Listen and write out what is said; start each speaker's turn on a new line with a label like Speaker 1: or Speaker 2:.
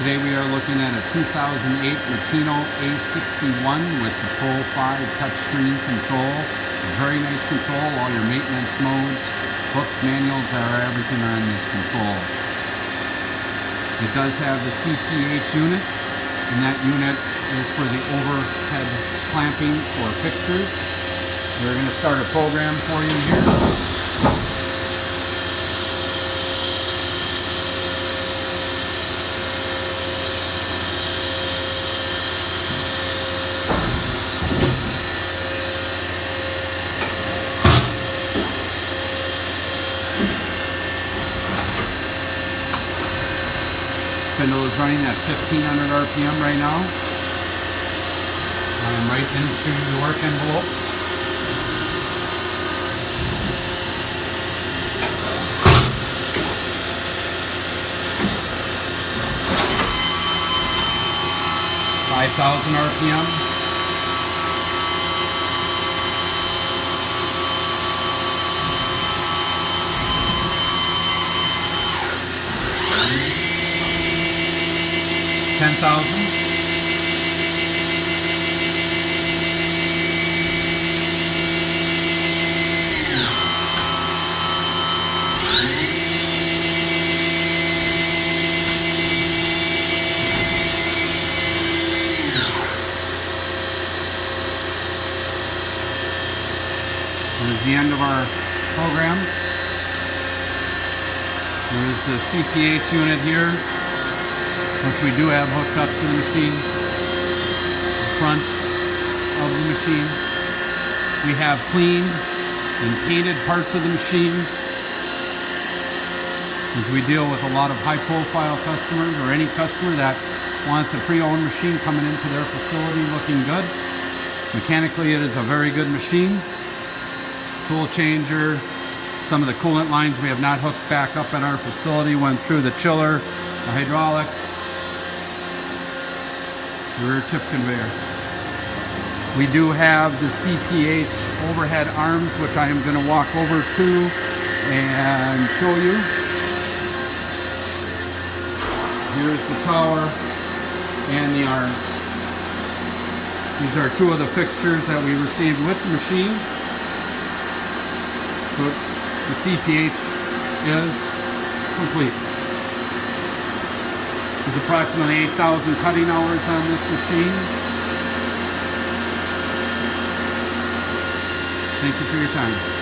Speaker 1: Today we are looking at a 2008 Makino a61 with the Pro 5 touchscreen control. Very nice control, all your maintenance modes, books, manuals, everything are on this control. It does have the CPH unit, and that unit is for the overhead clamping for fixtures. We're going to start a program for you here. Spindle is running at 1500 RPM right now. I am right into the work envelope. (5,000 RPM). $10,000. This is the end of our program. There's the CPH unit here, which we do have hooked up to the machine, the front of the machine. We have cleaned and painted parts of the machine, as we deal with a lot of high-profile customers or any customer that wants a pre-owned machine coming into their facility looking good. Mechanically, it is a very good machine. Tool changer, some of the coolant lines we have not hooked back up at our facility, went through the chiller, the hydraulics, rear tip conveyor. We do have the CPH overhead arms, which I am going to walk over to and show you. Here's the tower and the arms. These are two of the fixtures that we received with the machine. So the CPH is complete. There's approximately 8,000 cutting hours on this machine. Thank you for your time.